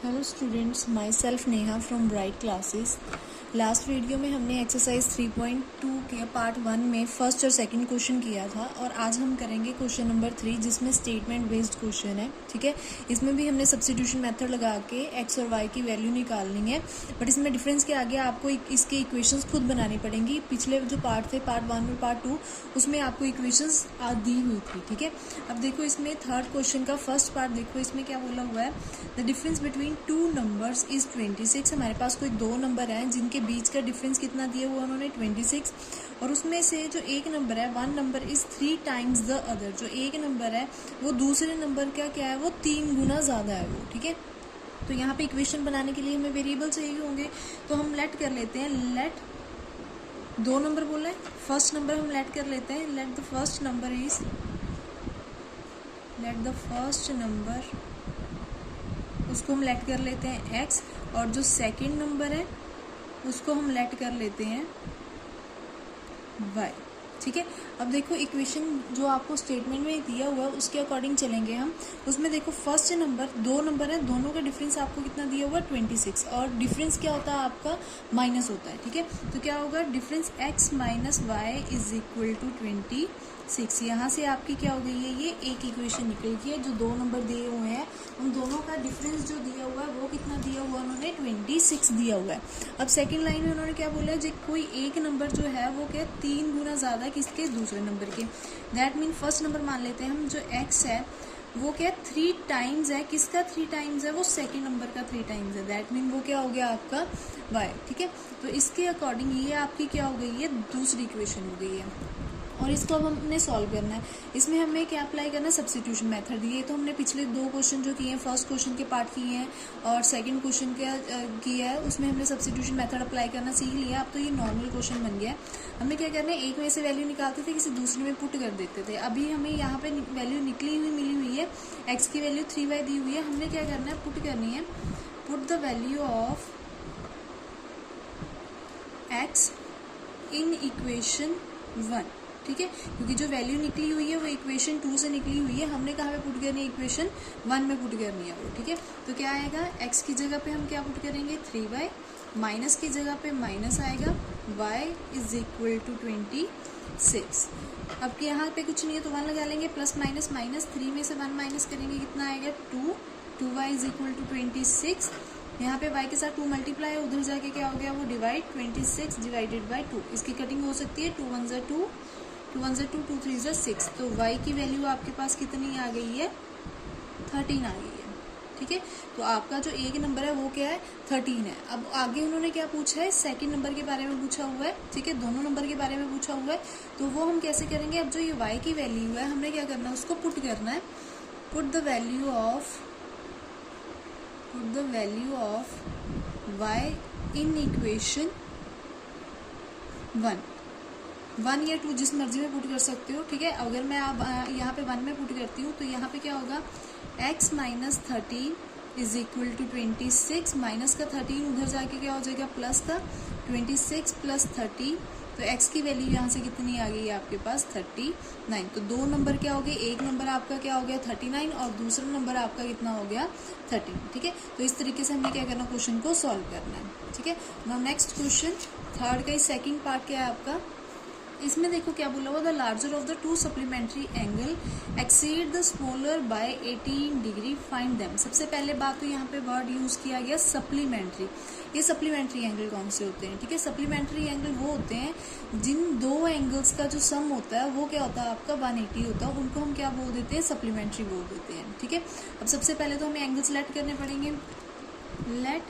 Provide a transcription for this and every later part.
Hello students, my self Neha from bright classes. Last video में हमने exercise 3.2 के part 1 में फर्स्ट और सेकंड क्वेश्चन किया था और आज हम करेंगे क्वेश्चन नंबर 3 जिसमें स्टेटमेंट बेस्ड क्वेश्चन है। ठीक है, इसमें भी हमने सब्स्टिट्यूशन मेथड लगा के एक्स और वाई की वैल्यू निकालनी है, बट इसमें डिफरेंस के आगे आपको इसके इक्वेशंस खुद बनानी पड़ेंगी। पिछले जो पार्ट थे, पार्ट 1 और पार्ट 2, उसमें आपको इक्वेशंस दी हुई थी। ठीक है, अब देखो इसमें थर्ड क्वेश्चन का फर्स्ट पार्ट देखो, इसमें क्या बोला हुआ है, the difference between two numbers is 26। हमारे पास कोई दो नंबर हैं जिनके बीच का डिफरेंस कितना दिया हुआ उन्होंने 26, और उसमें से जो एक नंबर है, one number is 3 times the other. जो एक नंबर है वो दूसरे नंबर का क्या है, वो 3 गुना ज़्यादा है वो। ठीक है, तो यहाँ पे इक्वेशन बनाने के लिए हमें वेरिएबल चाहिए होंगे, तो हम लेट कर लेते हैं, लेट दो नंबर बोला है, फर्स्ट नंबर हम लेट कर लेते हैं, लेट द फर्स्ट नंबर उसको हम लेट कर लेते हैं x, और जो सेकंड नंबर है उसको हम लेट कर लेते हैं y। ठीक है, अब देखो इक्वेशन जो आपको स्टेटमेंट में दिया हुआ है उसके अकॉर्डिंग चलेंगे हम। उसमें देखो फर्स्ट नंबर, दो नंबर है, दोनों का डिफरेंस आपको कितना दिया हुआ है 26, और डिफरेंस क्या होता है आपका, माइनस होता है। ठीक है, तो क्या होगा, difference x minus y is equal to 26। यहाँ से आपकी क्या हो गई है, ये एक इक्वेशन निकल गई है। जो दो नंबर दिए हुए हैं उन दोनों का डिफरेंस जो दिया हुआ है वो कितना दिया हुआ है, उन्होंने 26 दिया हुआ है। अब सेकंड लाइन में उन्होंने क्या बोला है, जो कोई एक नंबर जो है वो क्या 3 गुना ज़्यादा किसके, दूसरे नंबर के। दैट मीन फर्स्ट नंबर मान लेते हैं हम, जो x है वो क्या 3 टाइम्स है, किसका 3 टाइम्स है, वो सेकंड नंबर का 3 टाइम्स है। दैट मीन वो क्या हो गया आपका y। ठीक है, तो इसके अकॉर्डिंग ये आपकी क्या हो गई है, दूसरी इक्वेशन हो गई है, और इसको अब हमने सॉल्व करना है। इसमें हमें क्या अप्लाई करना है, सब्स्टिट्यूशन मेथड। ये तो हमने पिछले दो क्वेश्चन जो किए हैं, फर्स्ट क्वेश्चन के पार्ट किए हैं और सेकंड क्वेश्चन का किया है, उसमें हमने सब्स्टिट्यूशन मेथड अप्लाई करना सीख लिया। अब तो ये नॉर्मल क्वेश्चन बन गया है। हमें क्या करना है, एक में से वैल्यू निकालते थे, किसी दूसरे में पुट कर देते थे। अभी हमें यहाँ पे वैल्यू निकली हुई मिली हुई है, एक्स की वैल्यू 3y दी हुई है। हमने क्या करना है, पुट करनी है, put the value of x in equation 1। ठीक है, क्योंकि जो वैल्यू निकली हुई है वो इक्वेशन 2 से निकली हुई है, हमने कहाँ पे पुट करनी है, इक्वेशन 1 में पुट करनी है वो। ठीक है, तो क्या आएगा, x की जगह पे हम क्या पुट करेंगे, 3y, माइनस की जगह पे माइनस आएगा, y इज इक्वल टू 26। अब यहाँ पे कुछ नहीं है तो 1 लगा लेंगे, प्लस माइनस माइनस, 3 में से 1 माइनस करेंगे, कितना आएगा 2, 2y इज इक्वल टू 26। यहाँ पे y के साथ 2 मल्टीप्लाई है, उधर जाके क्या हो गया, वो डिवाइड, 26 डिवाइडेड बाई 2। इसकी कटिंग हो सकती है, 2 1 ज़ा 2, 2 1 ज़ा 2, 2 3 ज़ा 6। तो y की वैल्यू आपके पास कितनी आ गई है, 13 आ गई है। ठीक है, तो आपका जो एक नंबर है वो क्या है, 13 है। अब आगे उन्होंने क्या पूछा है, सेकंड नंबर के बारे में पूछा हुआ है। ठीक है, दोनों नंबर के बारे में पूछा हुआ है, तो वो हम कैसे करेंगे, अब जो ये y की वैल्यू है हमने क्या करना है, उसको पुट करना है। Put the value of y in equation 1 या 2 जिस मर्जी में पुट कर सकते हो। ठीक है, अगर मैं आप यहाँ पे 1 में पुट करती हूँ तो यहाँ पे क्या होगा, x minus 13 is equal to 26, minus का 13 उधर जाके क्या हो जाएगा, प्लस का 26 प्लस 30, तो x की वैल्यू यहाँ से कितनी आ गई है आपके पास, 39। तो दो नंबर क्या हो गए, एक नंबर आपका क्या हो गया 39 और दूसरा नंबर आपका कितना हो गया 13। ठीक है, तो इस तरीके से हमें क्या करना, क्वेश्चन को सॉल्व करना है। ठीक है, नाउ नेक्स्ट क्वेश्चन, थर्ड का सेकंड पार्ट क्या है आपका। इसमें देखो क्या बोला हुआ, the larger of the two supplementary angle exceed the smaller by 18 degree, find them. सबसे पहले बात तो यहाँ पे वर्ड यूज किया गया सप्लीमेंट्री। ये सप्लीमेंट्री एंगल कौन से होते हैं, ठीक है, सप्लीमेंट्री एंगल वो होते हैं जिन दो एंगल्स का जो सम होता है वो क्या होता है आपका 180 होता है, उनको हम क्या बोल देते हैं, सप्लीमेंट्री बोल देते हैं। ठीक है, अब सबसे पहले तो हमें एंगल्स लेट करने पड़ेंगे। लेट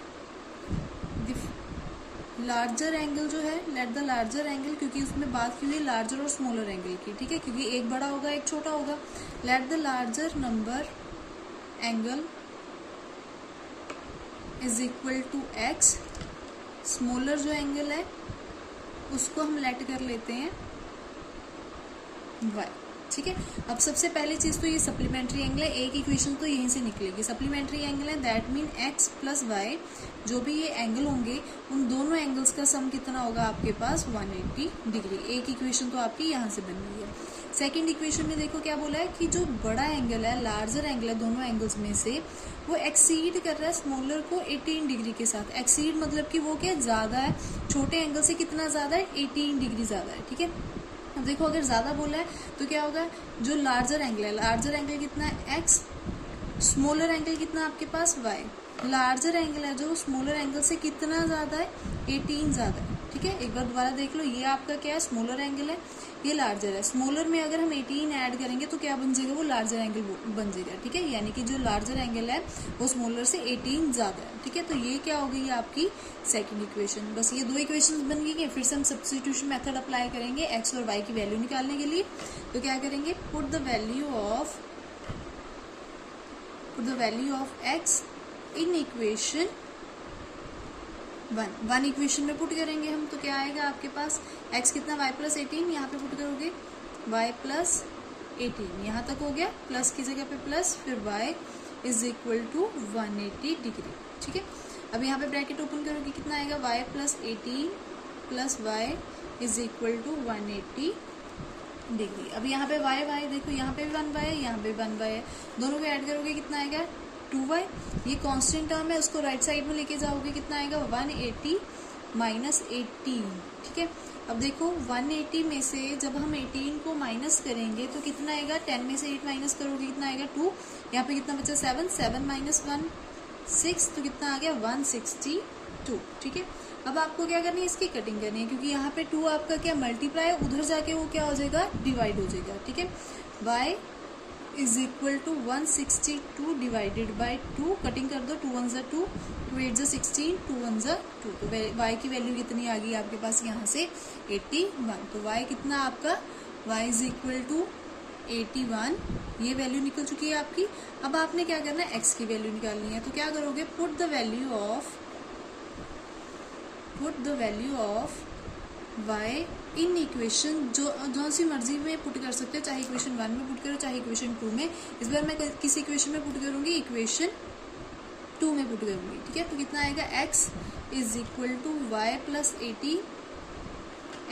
लार्जर एंगल जो है, लेट द लार्जर एंगल, क्योंकि उसमें बात की हुई है लार्जर और स्मॉलर एंगल की। ठीक है, क्योंकि एक बड़ा होगा एक छोटा होगा। Let the larger number angle is equal to x, smaller जो एंगल है उसको हम लेट कर लेते हैं y। ठीक है। अब सबसे पहली चीज तो ये सप्लीमेंट्री एंगल है, एक इक्वेशन तो यहीं से निकलेगी। सप्लीमेंट्री एंगल है that mean x plus y, जो भी ये एंगल होंगे उन दोनों एंगल्स का सम कितना होगा आपके पास 180 डिग्री। एक इक्वेशन तो आपकी यहाँ से बन गई है। सेकेंड इक्वेशन में देखो क्या बोला है कि जो बड़ा एंगल है, लार्जर एंगल है दोनों एंगल्स में से, वो एक्सीड कर रहा है स्मॉलर को 18 डिग्री के साथ। एक्सीड मतलब कि वो क्या ज्यादा है, छोटे एंगल से कितना ज्यादा है, 18 डिग्री ज्यादा है। ठीक है, अब देखो अगर ज्यादा बोला है तो क्या होगा, जो लार्जर एंगल है, लार्जर एंगल कितना है एक्स, स्मॉलर एंगल कितना आपके पास वाई। लार्जर एंगल है जो स्मॉलर एंगल से कितना ज्यादा है, 18 ज्यादा है। ठीक है, एक बार दोबारा देख लो, ये आपका क्या है, स्मॉलर एंगल है, ये लार्जर है। स्मॉलर में अगर हम 18 ऐड करेंगे तो क्या बन जाएगा, वो लार्जर एंगल बन जाएगा। ठीक है, यानी कि जो लार्जर एंगल है वो स्मॉलर से 18 ज्यादा है। ठीक है, तो ये क्या हो गई आपकी सेकंड इक्वेशन। बस ये दो इक्वेशन बन गई। फिर से हम सब्स्टिट्यूशन मेथड अप्लाई करेंगे एक्स और वाई की वैल्यू निकालने के लिए। तो क्या करेंगे, put the value of x in equation one equation में पुट करेंगे हम। तो क्या आएगा आपके पास, x कितना y प्लस 18, यहाँ पे पुट करोगे y प्लस 18, यहाँ तक हो गया, प्लस की जगह पे प्लस, फिर y is equal to 180 degree. ठीक है, अब यहाँ पे ब्रैकेट ओपन करोगे, कितना आएगा, y plus 18 plus y is equal to 180 degree. अब यहाँ पे y देखो, यहाँ पे भी 1y है, यहाँ पे भी 1y है, दोनों को ऐड करोगे कितना आएगा 2y। ये कांस्टेंट टर्म है, उसको राइट साइड में लेके जाओगे, कितना आएगा 180 माइनस 18। ठीक है, अब देखो 180 में से जब हम 18 को माइनस करेंगे तो कितना आएगा, 10 में से 8 माइनस करोगे कितना आएगा 2, यहाँ पे कितना बचा 7 माइनस 1 6, तो कितना आ गया 162। ठीक है, अब आपको क्या करनी है, इसकी कटिंग करनी है, क्योंकि यहाँ पे 2 आपका क्या मल्टीप्लाई है, उधर जाके वो क्या हो जाएगा, डिवाइड हो जाएगा। ठीक है, y is equal to 162 divided by 2, cutting कर दो, 2 1 जा 2, 2 8 जा 16, 2 1 जा 2, तो y की वैल्यू कितनी आ गई आपके पास यहाँ से 81। तो y कितना आपका, y इज इक्वल टू 81, ये वैल्यू निकल चुकी है आपकी। अब आपने क्या करना है, x की वैल्यू निकालनी है। तो क्या करोगे, put the value of y in equation, जो सी मर्जी में पुट कर सकते हो, चाहे इक्वेशन 1 में पुट करो, चाहे इक्वेशन 2 में। इस बार मैं किस इक्वेशन में पुट करूंगी, इक्वेशन 2 में पुट करूंगी। ठीक है, तो कितना आएगा, x is equal to y plus 80,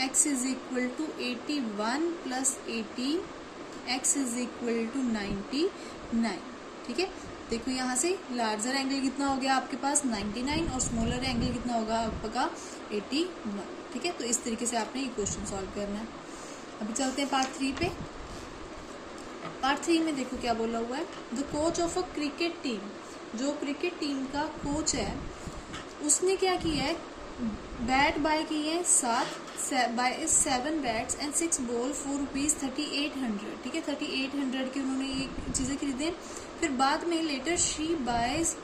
x is equal to 81 plus 80, x is equal to 99। ठीक है, देखो यहाँ से लार्जर एंगल कितना हो गया आपके पास 99 और स्मॉलर एंगल कितना होगा आपका 81। ठीक है, तो इस तरीके से आपने ये क्वेश्चन सॉल्व करना है। अभी चलते हैं पार्ट 3 पे। पार्ट 3 में देखो क्या बोला हुआ है, the coach of a cricket team, जो क्रिकेट टीम का कोच है उसने क्या किया है, बैट बाय किए हैं 7 bats and 6 ball for rupees 3800। ठीक है, 3800 की उन्होंने ये चीजें खरीदे। फिर बाद में later she buys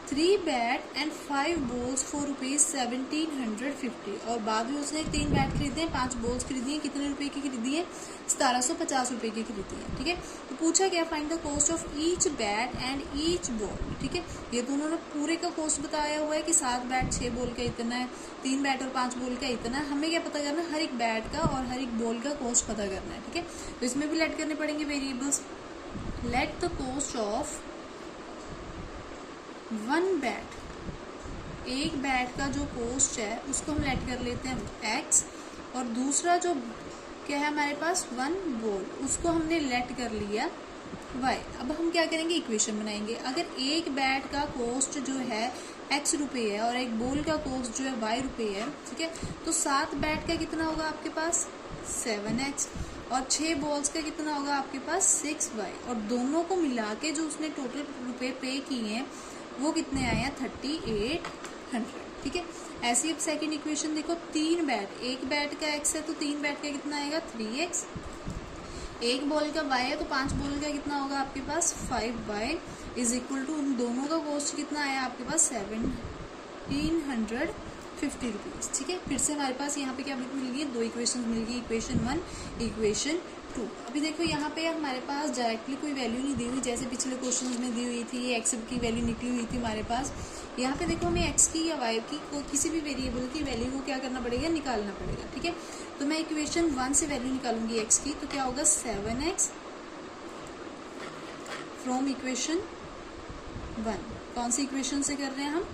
3 bat and 5 balls for rupees 1750, और बाद में उसने 3 बैट खरीदे हैं, 5 बॉल्स खरीदी हैं, कितने रुपए की खरीदी है, 1750 रुपए की खरीदी है। ठीक है, तो पूछा गया find the cost of each bat and each ball. ठीक है, ये दोनों ने पूरे का कॉस्ट बताया हुआ है कि 7 बैट 6 बॉल का इतना है, 3 बैट और 5 बॉल का इतना है। हमें क्या पता करना है, हर एक बैट का और हर एक बॉल का कॉस्ट पता करना है। ठीक है, तो इसमें भी लेट करने पड़ेंगे variables. Let the cost of 1 bat, एक बैट का जो कॉस्ट है उसको हम लेट कर लेते हैं x, और दूसरा जो क्या है हमारे पास 1 बॉल, उसको हमने लेट कर लिया y। अब हम क्या करेंगे, इक्वेशन बनाएंगे। अगर एक बैट का कॉस्ट जो है x रुपये है और एक बॉल का कॉस्ट जो है y रुपये है, ठीक है, तो 7 बैट का कितना होगा आपके पास 7x, और 6 बॉल्स का कितना होगा आपके पास 6y, और दोनों को मिला के जो उसने टोटल रुपए पे किए हैं वो कितने आए हैं 3800। ठीक है, ऐसी अब सेकंड इक्वेशन देखो, 3 बैट, एक बैट का x है तो 3 बैट का कितना आएगा 3x, एक बॉल का y है तो 5 बॉल का कितना होगा आपके पास 5y इज इक्वल टू, उन दोनों का कॉस्ट कितना आया आपके पास 1750 रुपीज। ठीक है, फिर से हमारे पास यहाँ पे क्या मिल गई, 2 इक्वेशन मिल गई, इक्वेशन 1 इक्वेशन 2। अभी देखो यहाँ पे हमारे पास डायरेक्टली कोई वैल्यू नहीं दी हुई, जैसे पिछले क्वेश्चन में दी हुई थी, एक्स की वैल्यू निकली हुई थी हमारे पास। यहाँ पे देखो हमें एक्स की या वाई की किसी भी वेरिएबल की वैल्यू को क्या करना पड़ेगा, निकालना पड़ेगा। ठीक है, तो मैं इक्वेशन 1 से वैल्यू निकालूंगी एक्स की, तो क्या होगा 7x फ्रॉम इक्वेशन 1। कौन सी इक्वेशन से कर रहे हैं हम,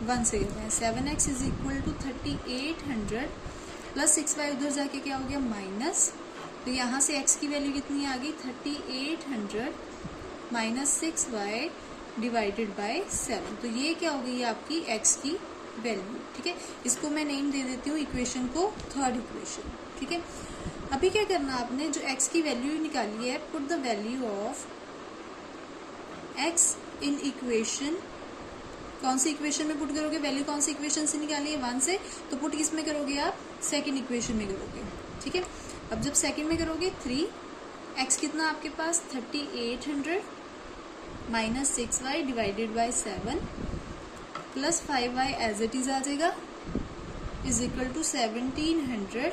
1 से कर रहे हैं। 7x is equal to 3800 plus 6y उधर जाके क्या हो गया माइनस, तो यहाँ से x की वैल्यू कितनी आ गई 3800 माइनस 6y डिवाइडेड बाय 7। तो ये क्या हो गई आपकी x की वैल्यू। ठीक है, इसको मैं नेम दे देती हूँ इक्वेशन को, थर्ड इक्वेशन। ठीक है, अभी क्या करना आपने, जो x की वैल्यू निकाली है, put the value of x in equation. कौन सी इक्वेशन में पुट करोगे, वैल्यू कौन सी इक्वेशन से निकाली है 1 से, तो पुट किस में करोगे आप, सेकंड इक्वेशन में करोगे। ठीक है, अब जब सेकंड में करोगे 3x कितना आपके पास 3800 minus 6y divided by 7 plus 5y as it is आ जाएगा इज इक्वल टू 1750।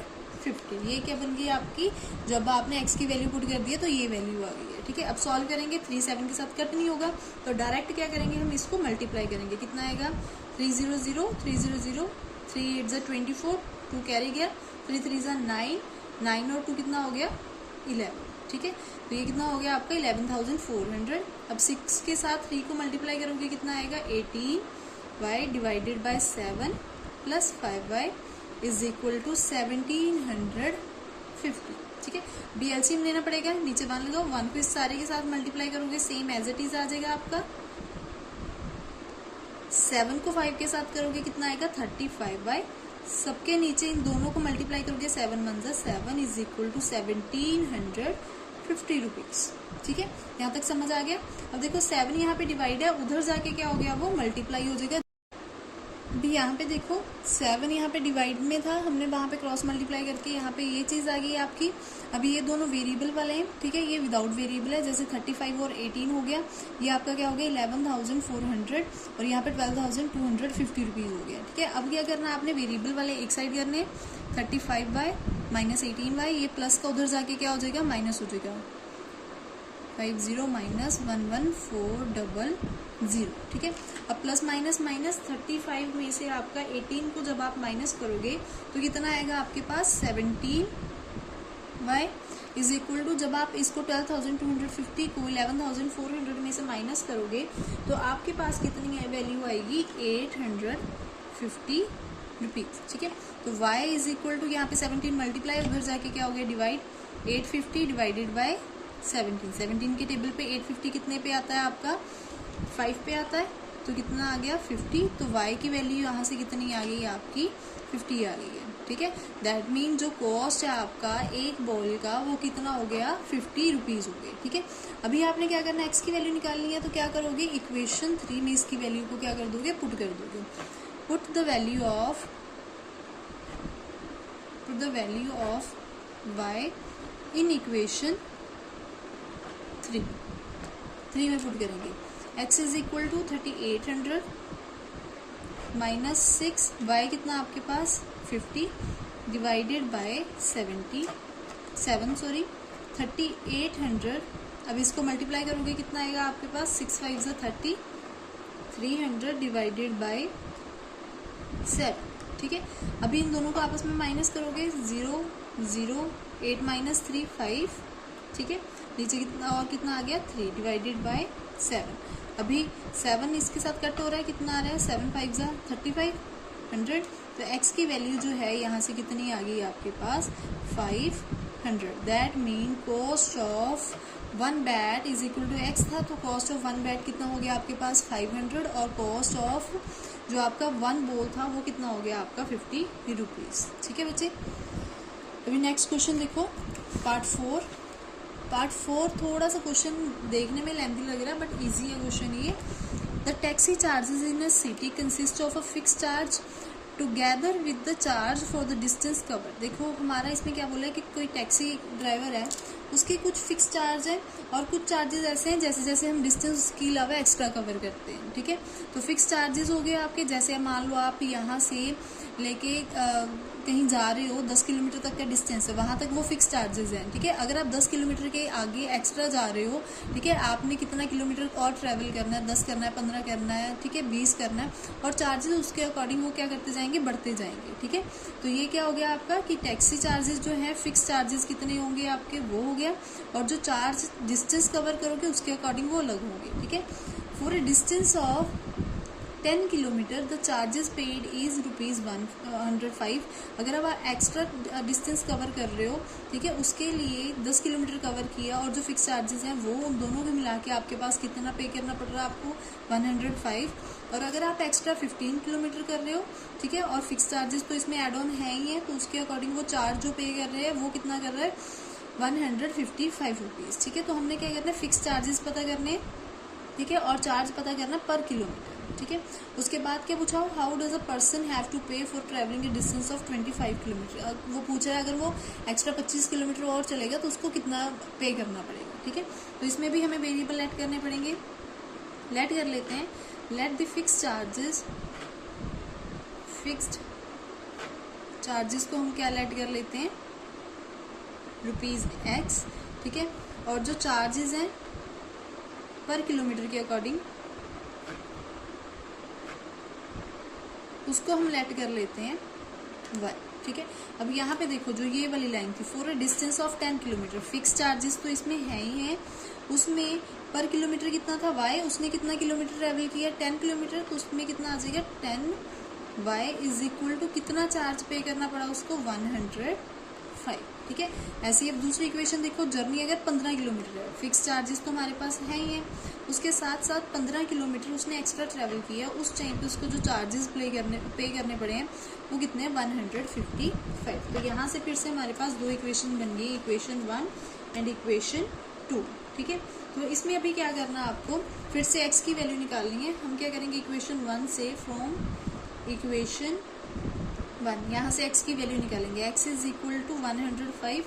ये क्या बन गई आपकी, जब आपने x की वैल्यू पुट कर दी है तो ये वैल्यू आ गई है। ठीक है, अब सॉल्व करेंगे, 3 7 के साथ कट नहीं होगा, तो डायरेक्ट क्या करेंगे हम, इसको मल्टीप्लाई करेंगे। कितना आएगा 300 300 3 8 जा 24, 2 कैरी गया, 3 3 जा 9, 9 और 2 कितना हो गया 11। ठीक है, तो ये कितना हो गया आपका 11,400। अब 6 के साथ 3 को मल्टीप्लाई करोगे कितना आएगा 18y divided by 7 plus 5y is equal to 1750। ठीक है, BLCM लेना पड़ेगा, नीचे 1 लगाओ, 1 को इस सारे के साथ मल्टीप्लाई करोगे सेम एज इट इज आ जाएगा आपका। 7 को 5 के साथ करोगे कितना आएगा 35y, सबके नीचे इन दोनों को मल्टीप्लाई करोगे 7 1 जा 7 इज इक्वल टू 1750 रुपीज। ठीक है, यहाँ तक समझ आ गया। अब देखो 7 यहाँ पे डिवाइड है, उधर जाके क्या हो गया वो मल्टीप्लाई हो जाएगा। अभी यहाँ पे देखो 7 यहाँ पे डिवाइड में था, हमने वहाँ पे क्रॉस मल्टीप्लाई करके यहाँ पे ये चीज़ आ गई आपकी। अभी ये दोनों वेरिएबल वाले हैं। ठीक है, ये विदाउट वेरिएबल है, जैसे 35 और 18 हो गया, ये आपका क्या हो गया 11,400 और यहाँ पे 12,250 रुपीज़ हो गया। ठीक है, अब क्या करना है आपने, वेरिएबल वाले एक साइड करने, 35y माइनस 18y, ये प्लस का उधर जाके क्या हो जाएगा माइनस हो जाएगा, 50 माइनस 11400। ठीक है, अब प्लस माइनस माइनस 35 में से आपका 18 को जब आप माइनस करोगे तो कितना आएगा आपके पास 17y इज इक्वल टू, जब आप इसको 12,250 को 11,400 में से माइनस करोगे तो आपके पास कितनी वैल्यू आएगी 850 रुपीज। ठीक है, तो y इज इक्वल टू यहाँ पे 17 मल्टीप्लाई, उधर जाके क्या हो गया डिवाइड, 850 डिवाइडेड बाय 17 के टेबल पे 850 कितने पे आता है आपका 5 पे आता है, तो कितना आ गया 50। तो y की वैल्यू यहाँ से कितनी आ गई आपकी 50 आ गई है। ठीक है, दैट मीन जो कॉस्ट है आपका एक बॉल का वो कितना हो गया 50 रुपीज हो गए। ठीक है, अभी आपने क्या करना है, x की वैल्यू निकालनी है, तो क्या करोगे इक्वेशन 3 में इसकी वैल्यू को क्या कर दोगे, पुट कर दोगे। Put the value of y in equation 3 में पुट करेंगे। x is equal to 3800 minus 6y कितना आपके पास 50 डिवाइडेड बाय 3800। अब इसको मल्टीप्लाई करोगे कितना आएगा आपके पास 6 5 जा 30, 300 डिवाइडेड बाय 7। ठीक है, अभी इन दोनों को आपस में माइनस करोगे 0 0 8 माइनस 3 5। ठीक है, नीचे कितना और कितना आ गया 3 डिवाइडेड बाय 7। अभी 7 इसके साथ कट हो रहा है, कितना आ रहा है 7 5 जा 3500। तो x की वैल्यू जो है यहाँ से कितनी आ गई आपके पास 500। That mean cost of 1 bat is equal to x था, तो कॉस्ट ऑफ 1 बैट कितना हो गया आपके पास 500 और कॉस्ट ऑफ जो आपका 1 बॉल था वो कितना हो गया आपका 50 रुपीज़। ठीक है बच्चे, अभी नेक्स्ट क्वेश्चन देखो पार्ट 4 थोड़ा सा क्वेश्चन देखने में लेंथी लग रहा है बट इजी है क्वेश्चन ये। The taxi charges in a city consist of a fix charge together with the charge for the distance cover. देखो हमारा इसमें क्या बोला है कि कोई टैक्सी ड्राइवर है, उसके कुछ फिक्स चार्ज है और कुछ चार्जेस ऐसे हैं जैसे जैसे हम डिस्टेंस के अलावा एक्स्ट्रा कवर करते हैं। ठीक है, तो फिक्स चार्जेस हो गए आपके, जैसे मान लो आप यहाँ से लेके कहीं जा रहे हो, 10 किलोमीटर तक का डिस्टेंस है, वहाँ तक वो फिक्स चार्जेस हैं, ठीक है। अगर आप 10 किलोमीटर के आगे एक्स्ट्रा जा रहे हो, ठीक है, आपने कितना किलोमीटर और ट्रैवल करना है, 10 करना है, 15 करना है, ठीक है, 20 करना है, और चार्जेस उसके अकॉर्डिंग वो क्या करते जाएंगे, बढ़ते जाएंगे, ठीक है। तो ये क्या हो गया आपका कि टैक्सी चार्जेस जो है फिक्स चार्जेस कितने होंगे आपके, वो हो गया, और जो चार्ज डिस्टेंस कवर करोगे उसके अकॉर्डिंग वो अलग होंगे, ठीक है। For a distance of 10 kilometre the charges paid is ₹105। अगर आप एक्स्ट्रा डिस्टेंस कवर कर रहे हो, ठीक है, उसके लिए 10 किलोमीटर कवर किया और जो फिक्स चार्जेस हैं वो दोनों को मिला के आपके पास कितना पे करना पड़ रहा है आपको, 105। और अगर आप एक्स्ट्रा 15 किलोमीटर कर रहे हो, ठीक है, और फिक्स चार्जेस तो इसमें एड ऑन है ही है, तो उसके अकॉर्डिंग वो चार्ज जो पे कर रहे हैं वो कितना कर रहा है, 155 रुपीज़, ठीक है। तो हमने क्या करना है, फिक्स चार्जेस पता करने, ठीक है, और चार्ज पता करना पर किलोमीटर, ठीक है। उसके बाद क्या पूछा, how does a person have to pay for travelling a distance of 25 kilometre. वो पूछा है अगर वो एक्स्ट्रा 25 किलोमीटर और चलेगा तो उसको कितना पे करना पड़ेगा, ठीक है। तो इसमें भी हमें वेरिएबल ऐड करने पड़ेंगे। लेट कर लेते हैं, let the fix charges, fixed charges को हम क्या लेट कर लेते हैं, ₹X, ठीक है, और जो चार्जेस हैं पर किलोमीटर के अकॉर्डिंग उसको हम लेट कर लेते हैं Y, ठीक है। अब यहाँ पे देखो जो ये वाली लाइन थी, for a distance of 10 kilometre, fix charges तो इसमें है ही है, उसमें पर किलोमीटर कितना था Y, उसने कितना किलोमीटर ट्रेवल किया, 10 किलोमीटर, तो उसमें कितना आ जाएगा 10Y इज इक्वल टू कितना चार्ज पे करना पड़ा उसको, 105, ठीक है। ऐसे ही अब दूसरी इक्वेशन देखो, जर्नी अगर 15 किलोमीटर है, फिक्स चार्जेस तो हमारे पास है ही है, उसके साथ साथ 15 किलोमीटर उसने एक्स्ट्रा ट्रैवल किया, उस टाइम पे उसको जो चार्जेस पे करने पड़े हैं वो कितने हैं, 155। तो यहाँ से फिर से हमारे पास दो इक्वेशन बन गई, इक्वेशन 1 एंड इक्वेशन 2, ठीक है। तो इसमें अभी क्या करना आपको, फिर से x की वैल्यू निकालनी है। हम क्या करेंगे, इक्वेशन 1 से, फ्रॉम इक्वेशन 1 यहाँ से x की वैल्यू निकालेंगे, x is equal to 105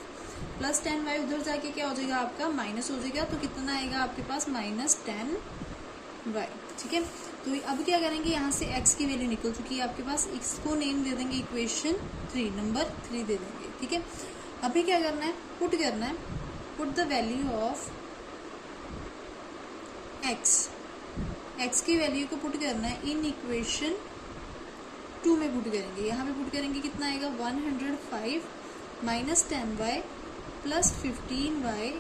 plus 10y, उधर जाके क्या हो जाएगा आपका, माइनस हो जाएगा, तो कितना आएगा आपके पास, -10y, ठीक है। तो अब क्या करेंगे, यहाँ से x की वैल्यू निकल चुकी है आपके पास, इसको नेम दे देंगे इक्वेशन 3, नंबर 3 दे देंगे, ठीक है। अभी क्या करना है, पुट करना है, put the value of x की वैल्यू को पुट करना है इन इक्वेशन 2 में पुट करेंगे। यहाँ पे पुट करेंगे कितना आएगा, 105 minus 10y plus 15y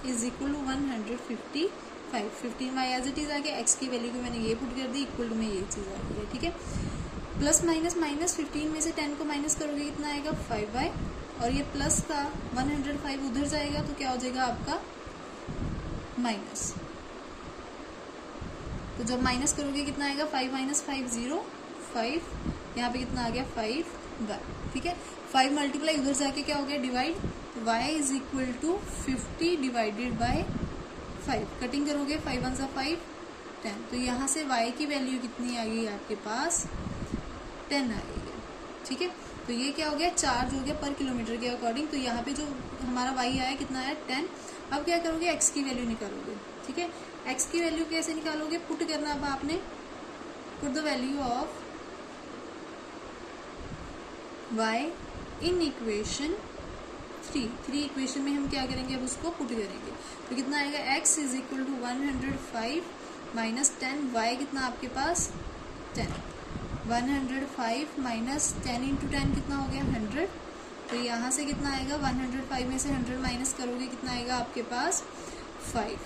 is equal to 155। 15y as it is आ गया, x की वैल्यू को मैंने ये पुट कर दी, इक्वल टू में ये चीज़ आ गई है, ठीक है। प्लस माइनस माइनस 15 में से 10 को माइनस करोगे कितना आएगा, 5y, और ये प्लस का 105 उधर जाएगा तो क्या हो जाएगा आपका माइनस, तो जब माइनस करोगे कितना आएगा, 5 माइनस 5 0, 5, यहाँ पे कितना आ गया 5y, ठीक है। 5 मल्टीप्लाई उधर जाके क्या हो गया, डिवाइड, तो y is equal to 50 divided by 5, cutting करोगे 5 1 5, 10, तो यहाँ से y की वैल्यू कितनी आ गई आपके पास, 10 आ गई है, ठीक है। तो ये क्या हो गया, चार्ज हो गया पर किलोमीटर के अकॉर्डिंग। तो यहाँ पे जो हमारा y आया कितना आया, 10। अब क्या करोगे, x की वैल्यू निकालोगे, ठीक है। x की वैल्यू कैसे निकालोगे, पुट करना, अब आपने put the value of y in equation 3 equation में हम क्या करेंगे, अब उसको पुट करेंगे, तो कितना आएगा, x is equal to 105 minus 10, y कितना आपके पास 10, 105 माइनस 10 इंटू 10 कितना हो गया 100, तो यहाँ से कितना आएगा, 105 में से 100 माइनस करोगे कितना आएगा आपके पास 5,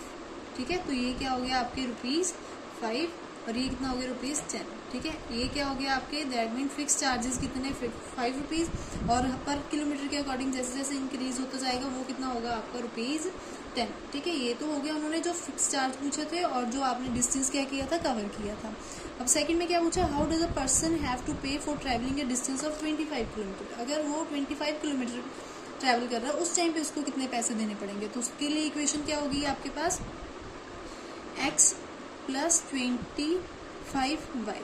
ठीक है। तो ये क्या हो गया आपके ₹5, और ये कितना हो गया ₹10, ठीक है। ये क्या हो गया आपके, दैट मीन फिक्स चार्जेस कितने, ₹5, और पर किलोमीटर के अकॉर्डिंग जैसे जैसे इंक्रीज होता जाएगा वो कितना होगा आपका ₹10, ठीक है। ये तो हो गया उन्होंने जो फिक्स चार्ज पूछे थे और जो आपने डिस्टेंस क्या किया था, कवर किया था। अब सेकंड में क्या पूछा, how does a person have to pay for travelling a distance of 25 kilometre. अगर वो 25 किलोमीटर ट्रैवल कर रहा है उस टाइम पे उसको कितने पैसे देने पड़ेंगे, तो उसके लिए इक्वेशन क्या होगी आपके पास, x प्लस 25y,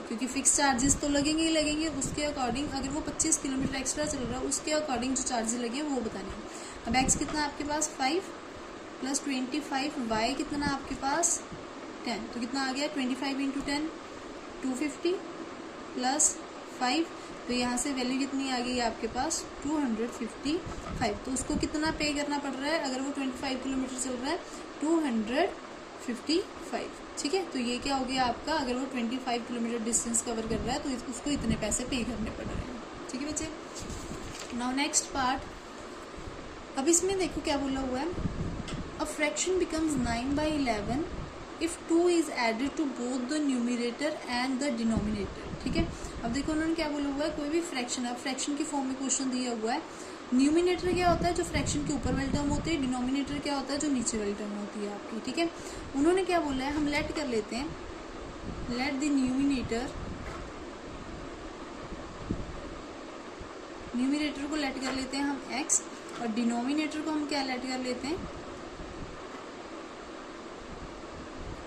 क्योंकि फिक्स चार्जेस तो लगेंगे ही लगेंगे, उसके अकॉर्डिंग अगर वो 25 किलोमीटर एक्स्ट्रा चल रहा है उसके अकॉर्डिंग जो चार्जेस लगे वो बताने हैं। अब x कितना आपके पास 5 प्लस 25y कितना आपके पास 10, तो कितना आ गया 25 इंटू 10 250 प्लस 25, तो यहाँ से वैल्यू कितनी आ गई आपके पास 255। तो उसको कितना पे करना पड़ रहा है, अगर वो 25 किलोमीटर चल रहा है 255, ठीक है। तो ये क्या हो गया आपका, अगर वो 25 किलोमीटर डिस्टेंस कवर कर रहा है तो उसको इतने पैसे पे करने पड़ रहे हैं, ठीक है बच्चे। नाउ नेक्स्ट पार्ट, अब इसमें देखो क्या बोला हुआ है, a fraction becomes 9/11 if 2 is added to both the numerator and the denominator, ठीक है। अब देखो उन्होंने क्या बोला हुआ है, कोई भी फ्रैक्शन है, फ्रैक्शन की फॉर्म में क्वेश्चन दिया हुआ है। न्यूमिनेटर क्या होता है, जो फ्रैक्शन के ऊपर वाली टर्म होती है, डिनोमिनेटर क्या होता है, जो नीचे वाली टर्म होती है आपकी, ठीक है। उन्होंने क्या बोला है, हम लेट कर लेते हैं, लेट द न्यूमिनेटर को लेट कर लेते हैं हम x, और डिनोमिनेटर को हम क्या लेट कर लेते हैं,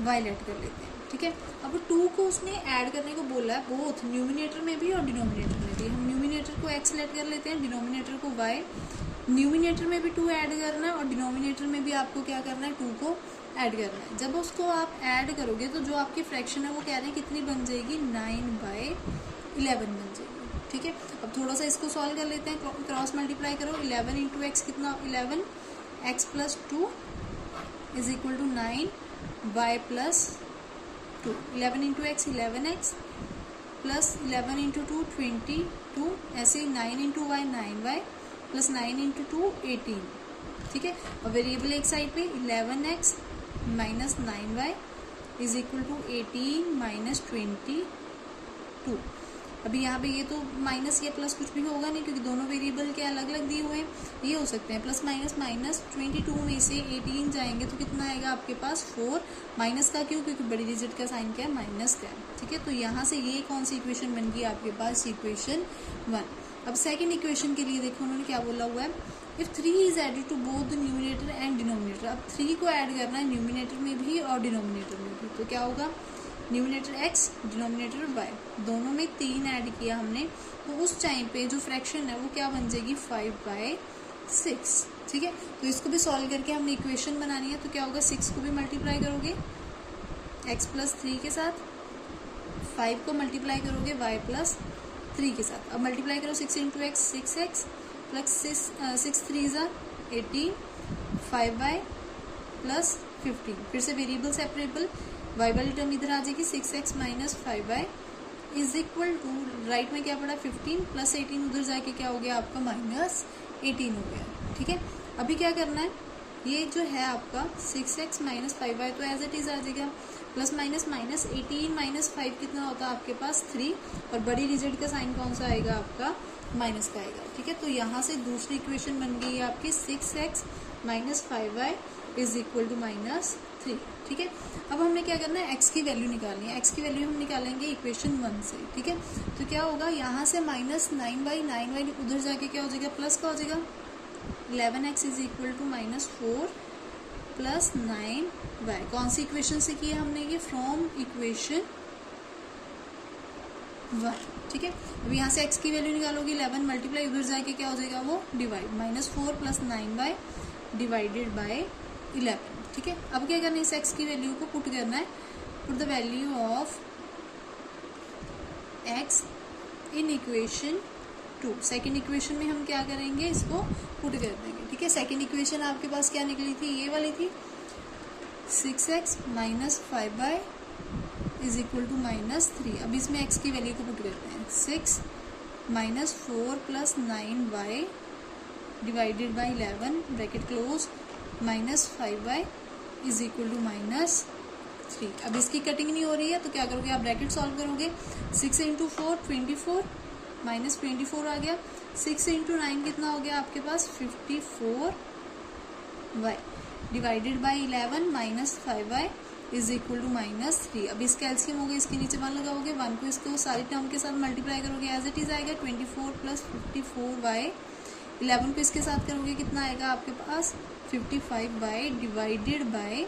y लेट कर लेते हैं, ठीक है। अब 2 को उसने ऐड करने को बोला है, बोथ न्यूमिनेटर में भी और डिनोमिनेटर में भी। हम न्यूमिनेटर को x लेट कर लेते हैं, डिनोमिनेटर को y। न्यूमिनेटर में भी 2 ऐड करना है और डिनोमिनेटर में भी आपको क्या करना है, 2 को ऐड करना है। जब उसको आप ऐड करोगे तो जो आपकी फ्रैक्शन है वो कह रहे हैं कितनी बन जाएगी, 9/11 बन जाएगी, ठीक है। अब थोड़ा सा इसको सॉल्व कर लेते हैं, क्रॉस मल्टीप्लाई करो, 11 इंटू एक्स कितना, 11 x + 2 is equal to 9 y + 2। 11 into x 11x plus 11 into 2 22, ऐसे ही 9 into y 9y plus 9 into 2 18, ठीक है। और वेरिएबल एक साइड पे 11x minus 9y is equal to 18 minus 22। अभी यहाँ पे ये तो माइनस या प्लस कुछ भी होगा नहीं, क्योंकि दोनों वेरिएबल के अलग अलग दिए हुए हैं, ये हो सकते हैं प्लस माइनस। माइनस 22 में से 18 जाएंगे तो कितना आएगा आपके पास 4। माइनस का क्यों, क्योंकि बड़ी डिजिट का साइन क्या है, माइनस का है, ठीक है। तो यहाँ से ये कौन सी इक्वेशन बन गई आपके पास, इक्वेशन 1। अब सेकेंड इक्वेशन के लिए देखो उन्होंने क्या बोला हुआ है, if 3 is added to both the numerator and denominator. अब 3 को ऐड करना है न्यूमिनेटर में भी और डिनोमिनेटर में भी, तो क्या होगा, न्यूमिनेटर x डिनोमिनेटर y, दोनों में 3 ऐड किया हमने, तो उस टाइम पे जो फ्रैक्शन है वो क्या बन जाएगी, 5/6, ठीक है। तो इसको भी सॉल्व करके हमने इक्वेशन बनानी है, तो क्या होगा, 6 को भी मल्टीप्लाई करोगे x + 3 के साथ, 5 को मल्टीप्लाई करोगे y + 3 के साथ। अब मल्टीप्लाई करो 6 into x 6x plus 6 3 = 18, 5y + 15, फिर से वेरिएबल सेपरेबल, y वाली टर्म इधर आ जाएगी, 6x minus 5y is equal to, right में क्या पड़ा 15 प्लस 18, उधर जाके क्या हो गया आपका माइनस 18 हो गया, ठीक है। अभी क्या करना है, ये जो है आपका 6x माइनस 5y तो एज इट इज आ जाएगा, प्लस माइनस माइनस 18 माइनस 5 कितना होता है आपके पास 3, और बड़ी डिजिट का साइन कौन सा आएगा आपका, माइनस का आएगा, ठीक है। तो यहाँ से दूसरी इक्वेशन बन गई है आपकी 6x minus 5y is equal to -3, ठीक है। अब हमने क्या करना है, x की वैल्यू निकालनी है। x की वैल्यू हम निकालेंगे इक्वेशन 1 से, ठीक है। तो क्या होगा, यहाँ से -9/9y उधर जाके क्या हो जाएगा, प्लस का हो जाएगा, 11x is equal to -4 plus 9y। कौन सी इक्वेशन से किया हमने ये, फ्रॉम इक्वेशन 1, ठीक है। अब यहाँ से x की वैल्यू निकालोगे, 11 मल्टीप्लाई उधर जाके क्या हो जाएगा, वो divide, -4 plus 9y divided by 11, ठीक है। अब क्या करना है, इस x की वैल्यू को पुट करना है, put the value of x in equation 2। Second equation में हम क्या करेंगे, इसको पुट कर देंगे, ठीक है। सेकेंड इक्वेशन आपके पास क्या निकली थी, ये वाली थी, 6x minus 5y is equal to -3। अब इसमें x की वैल्यू को पुट करते हैं, 6 minus 4 plus 9y divided by 11 bracket close minus 5y is equal to -3। अब इसकी कटिंग नहीं हो रही है तो क्या करोगे आप, ब्रैकेट सॉल्व करोगे, 6 इंटू 4 24 माइनस 24 आ गया, 6 इंटू 9 कितना हो गया आपके पास 54y divided by 11 minus 5y is equal to -3। अब इसका एलसीएम होगा, इसके नीचे 1 लगाओगे, 1 को इसको सारी टर्म के साथ मल्टीप्लाई करोगे, एज इट इज आएगा 24 प्लस 54y। 11 को इसके साथ करोगे, कितना आएगा आपके पास 55y divided by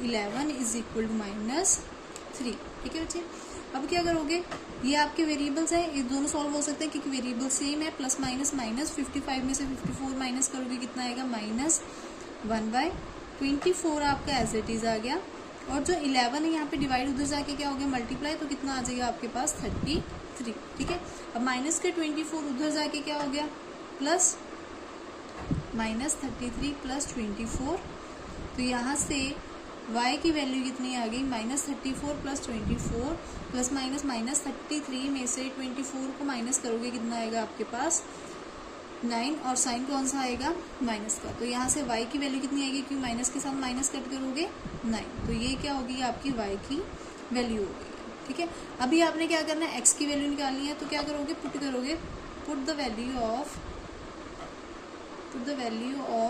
11 is equal to -3, ठीक है बच्चे। अब क्या करोगे, ये आपके वेरिएबल्स हैं, ये दोनों सॉल्व हो सकते हैं क्योंकि वेरिएबल सेम है, प्लस माइनस माइनस, 55 में से 54 माइनस करोगे, कितना आएगा -1/24 आपका एज इट इज आ गया। और जो 11 है यहाँ पे डिवाइड उधर जाके क्या हो गया मल्टीप्लाई, तो कितना आ जाएगा आपके पास 33। ठीक है, अब माइनस के 24 उधर जाके क्या हो गया प्लस, माइनस 33 प्लस 24, तो यहाँ से y की वैल्यू कितनी आ गई -34 प्लस 24 प्लस माइनस -33 में से 24 को माइनस करोगे कितना आएगा आपके पास 9, और साइन कौन सा आएगा माइनस का, तो यहाँ से y की वैल्यू कितनी आएगी, क्योंकि माइनस के साथ माइनस कट करोगे 9, तो ये क्या होगी आपकी y की वैल्यू होगी। ठीक है, अभी आपने क्या करना है x की वैल्यू निकालनी है, तो क्या करोगे पुट करोगे, put the value of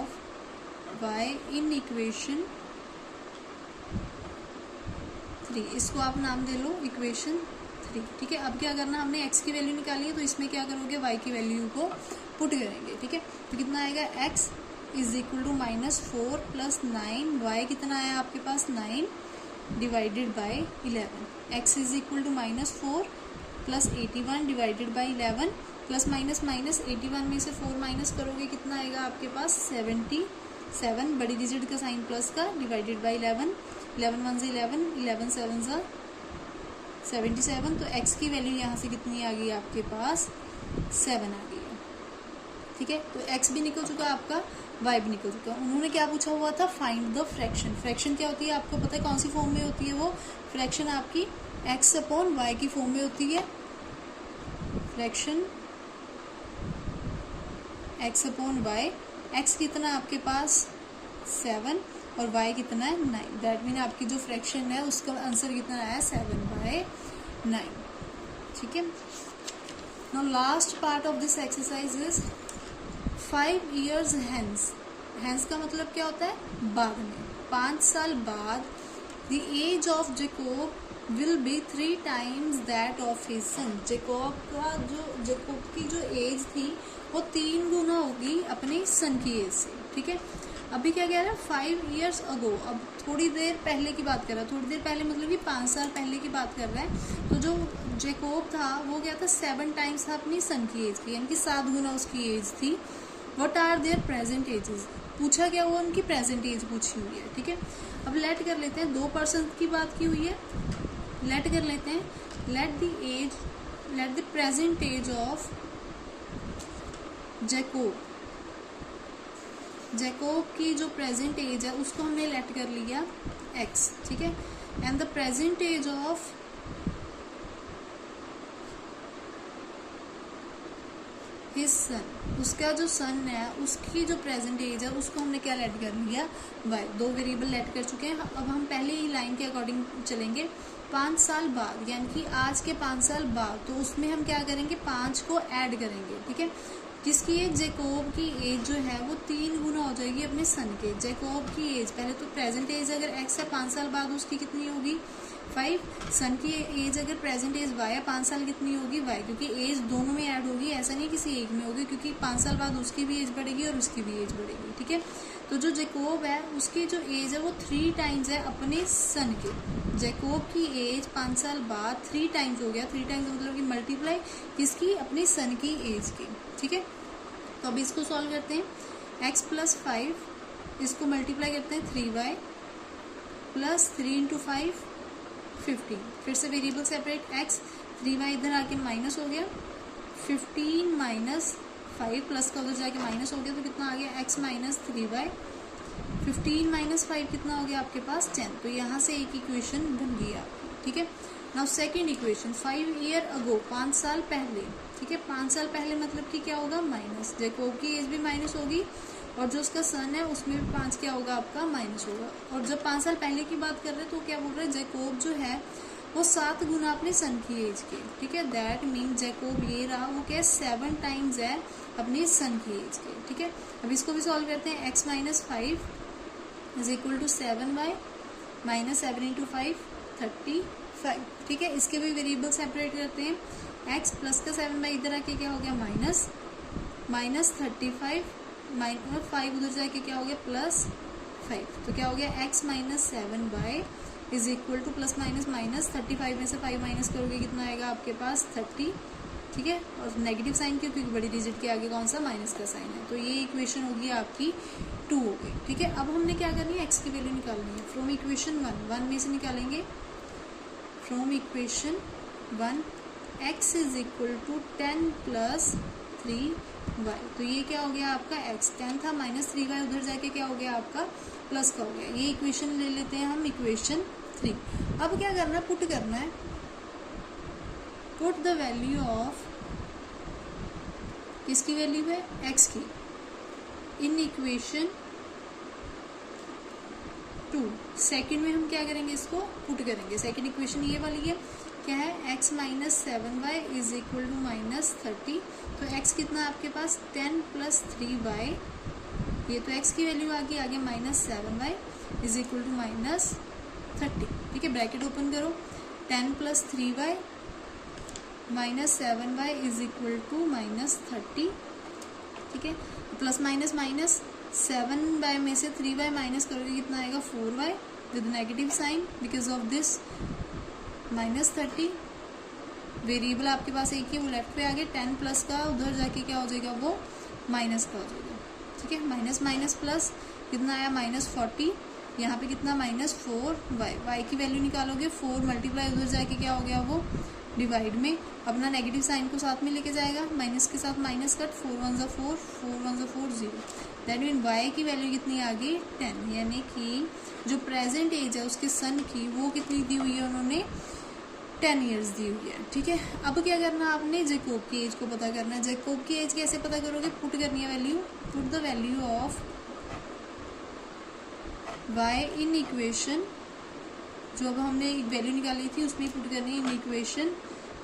y in equation 3, इसको आप नाम दे लो इक्वेशन 3। ठीक है, अब क्या करना, हमने x की वैल्यू निकाली है तो इसमें क्या करोगे y की वैल्यू को पुट करेंगे। ठीक है, तो कितना आएगा x is equal to -4 plus 9, y कितना आया आपके पास 9 divided by 11, x is equal to -4 plus 81 divided by 11 plus minus 81 में से 4 माइनस करोगे कितना आएगा आपके पास 77, बड़ी डिजिट का साइन प्लस का, डिवाइडेड बाई 11 1 से 11 7 से 77, तो x की वैल्यू यहाँ से कितनी आ गई आपके पास 7 आ गई है। ठीक है, तो x भी निकल चुका आपका, y भी निकल चुका। उन्होंने क्या पूछा हुआ था, फाइंड द फ्रैक्शन। फ्रैक्शन क्या होती है आपको पता है कौन सी फॉर्म में होती है, वो फ्रैक्शन आपकी x अपॉन y की फॉर्म में होती है। Fraction x upon y, x कितना आपके पास 7 और y कितना है 9, दैट मीन आपकी जो फ्रैक्शन है उसका आंसर कितना आया 7/9। ठीक है, now last part of this exercise is 5 years hence। hence का मतलब क्या होता है बाद में, 5 साल बाद the age of Jacob will be 3 times that of his son। Jakob की जो एज थी वो 3 गुना होगी अपने सन की एज से। ठीक है, अभी क्या कह रहा है 5 years ago, अब थोड़ी देर पहले की बात कर रहा है, थोड़ी देर पहले मतलब कि 5 साल पहले की बात कर रहा है। तो जो जेकोब था वो क्या था 7 टाइम्स था अपनी सन की एज की, यानी कि 7 गुना उसकी एज थी। What are their present ages, पूछा क्या हुआ उनकी प्रेजेंट एज पूछी हुई है। ठीक है, अब लेट कर लेते हैं 2% की बात की हुई है, लेट कर लेते हैं, let the present age of Jacob की जो प्रेजेंट एज है उसको हमने लेट कर लिया x। ठीक है, and the present age of his son, उसका जो सन है उसकी जो प्रेजेंट एज है उसको हमने क्या लेट कर लिया y। 2 वेरिएबल लेट कर चुके हैं। अब हम पहले ही लाइन के अकॉर्डिंग चलेंगे, 5 साल बाद यानी कि आज के 5 साल बाद, तो उसमें हम क्या करेंगे 5 को ऐड करेंगे। ठीक है, जिसकी एज जेकोब की एज जो है वो 3 गुना हो जाएगी अपने सन के। जेकोब की एज पहले तो प्रेजेंट एज अगर x है 5 साल बाद उसकी कितनी होगी 5, सन की एज अगर प्रेजेंट एज y है 5 साल कितनी होगी y, क्योंकि एज दोनों में ऐड होगी, ऐसा नहीं किसी एक में होगी, क्योंकि 5 साल बाद उसकी भी एज बढ़ेगी और उसकी भी एज बढ़ेगी। ठीक है, तो जो जेकोब है उसकी जो एज है वो 3 टाइम्स है अपने सन के। जेकोब की एज 5 साल बाद 3 टाइम्स हो गया, 3 टाइम्स मतलब कि मल्टीप्लाई किसकी अपने सन की एज की। ठीक है, तो अब इसको सॉल्व करते हैं, x + 5 इसको मल्टीप्लाई करते हैं 3y प्लस 3 × 5 15, फिर से वेरिएबल सेपरेट x, 3y इधर आके माइनस हो गया, 15 - 5 प्लस का उधर जाके माइनस हो गया, तो कितना आ गया x - 3y, 15 - 5 कितना हो गया आपके पास 10। तो यहाँ से एक इक्वेशन बन गई आपकी। ठीक है, now second equation 5 year ago, 5 साल पहले। ठीक है, 5 साल पहले मतलब कि क्या होगा माइनस, जेकोब की एज भी माइनस होगी और जो उसका सन है उसमें भी 5 क्या होगा आपका माइनस होगा। और जब 5 साल पहले की बात कर रहे हैं तो क्या बोल रहे हैं जेकोब जो है वो 7 गुना अपने सन की एज के। ठीक है, दैट मीन जेकोब ये रहा वो क्या 7 टाइम्स है अपने सन की एज के। ठीक है, अब इसको भी सॉल्व करते हैं, x - 5 is equal to 7y - 7 × 5 35। ठीक है, इसके भी वेरिएबल सेपरेट करते हैं, x प्लस का 7y इधर आके क्या हो गया माइनस 35 - 5 उधर जाके क्या हो गया +5, तो क्या हो गया x - 7y is equal two plus minus 35 में से 5 माइनस करोगे कितना आएगा आपके पास 33। ठीक है, और नेगेटिव साइन क्यों, क्योंकि बड़ी डिजिट के आगे कौन सा माइनस का साइन है। तो ये इक्वेशन होगी आपकी 2 हो गई। ठीक है, अब हमने क्या करनी है, एक्स की वैल्यू निकालनी है फ्रॉम इक्वेशन 1 में से निकालेंगे from equation 1 x is equal to 10 plus 3y। तो ये क्या हो गया आपका x, 10 था माइनस 3y उधर जाके क्या हो गया आपका प्लस का हो गया। ये इक्वेशन ले लेते हैं हम इक्वेशन 3। अब क्या करना है, पुट करना है, पुट द वैल्यू ऑफ, किसकी वैल्यू है, x की, इन इक्वेशन 2। सेकेंड में हम क्या करेंगे, इसको पुट करेंगे। सेकेंड इक्वेशन ये वाली है, क्या है, x minus 7y is equal to minus 30। तो x कितना है आपके पास, 10 प्लस 3y, ये तो x की वैल्यू आ गई, आगे minus 7y is equal to minus 30। ठीक है, ब्रैकेट ओपन करो, 10 plus 3y minus 7y is equal to minus 30। ठीक है, प्लस माइनस माइनस, 7y में से 3y माइनस करोगे कितना आएगा, 4y with negative sign, because of this minus 30। Variable आपके पास एक ही, वो लेफ्ट पे आ गया, 10 प्लस का उधर जाके क्या हो जाएगा, वो माइनस का हो जाएगा। ठीक है, माइनस माइनस प्लस कितना आया, माइनस 40, यहाँ पे कितना माइनस 4y की वैल्यू निकालोगे, 4 मल्टीप्लाई उधर जाके क्या हो गया, वो डिवाइड में अपना नेगेटिव साइन को साथ में लेके जाएगा, माइनस के साथ माइनस कट, 4 1 ज़ा 4, 4 1 ज़ा 4, 0। दैट मीन y की वैल्यू कितनी आ गई, 10। यानी कि जो प्रेजेंट एज है उसके सन की, वो कितनी दी हुई है उन्होंने, 10 ईयर्स दी हुई है। ठीक है, अब क्या करना, आपने जैकोब की एज को पता करना है। जैकोब की एज कैसे पता करोगे, पुट करनी है value, put the value of y in equation, जो अब हमने एक वैल्यू निकाली थी उसमें पुट करनी है इन इक्वेशन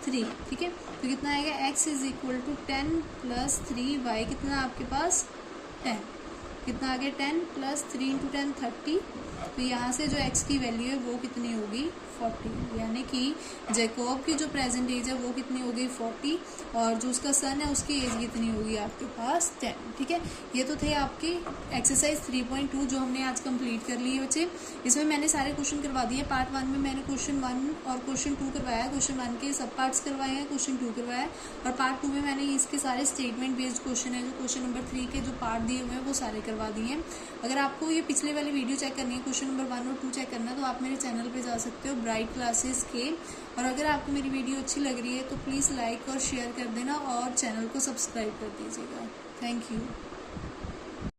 3। ठीक है, तो कितना आएगा, x is equal to 10 plus 3y, कितना आपके पास 10, कितना आ गया, 10 प्लस 3 इंटू 10 30। तो यहाँ से जो x की वैल्यू है वो कितनी होगी, 40। यानी कि जैकोब की जो प्रेजेंट एज है वो कितनी होगी, 40, और जो उसका सन है उसकी एज कितनी होगी आपके पास, 10। ठीक है, ये तो थे आपके एक्सरसाइज 3.2 जो हमने आज कंप्लीट कर लिए बच्चे। इसमें मैंने सारे क्वेश्चन करवा दिए। पार्ट 1 में मैंने क्वेश्चन 1 और क्वेश्चन 2 करवाया, क्वेश्चन 1 के सब पार्ट्स करवाए हैं, क्वेश्चन 2 करवाया, और पार्ट 2 में मैंने इसके सारे स्टेटमेंट बेस्ड क्वेश्चन है, जो क्वेश्चन नंबर 3 के जो पार्ट दिए हुए हैं वो सारे करवा दिए हैं। अगर आपको ये पिछले वाली वीडियो चेक करनी है, क्वेश्चन नंबर 1 और 2 चेक करना है, तो आप मेरे चैनल पे जा सकते हो, ब्राइट क्लासेस के। और अगर आपको मेरी वीडियो अच्छी लग रही है तो प्लीज़ लाइक और शेयर कर देना, और चैनल को सब्सक्राइब कर दीजिएगा। Thank you.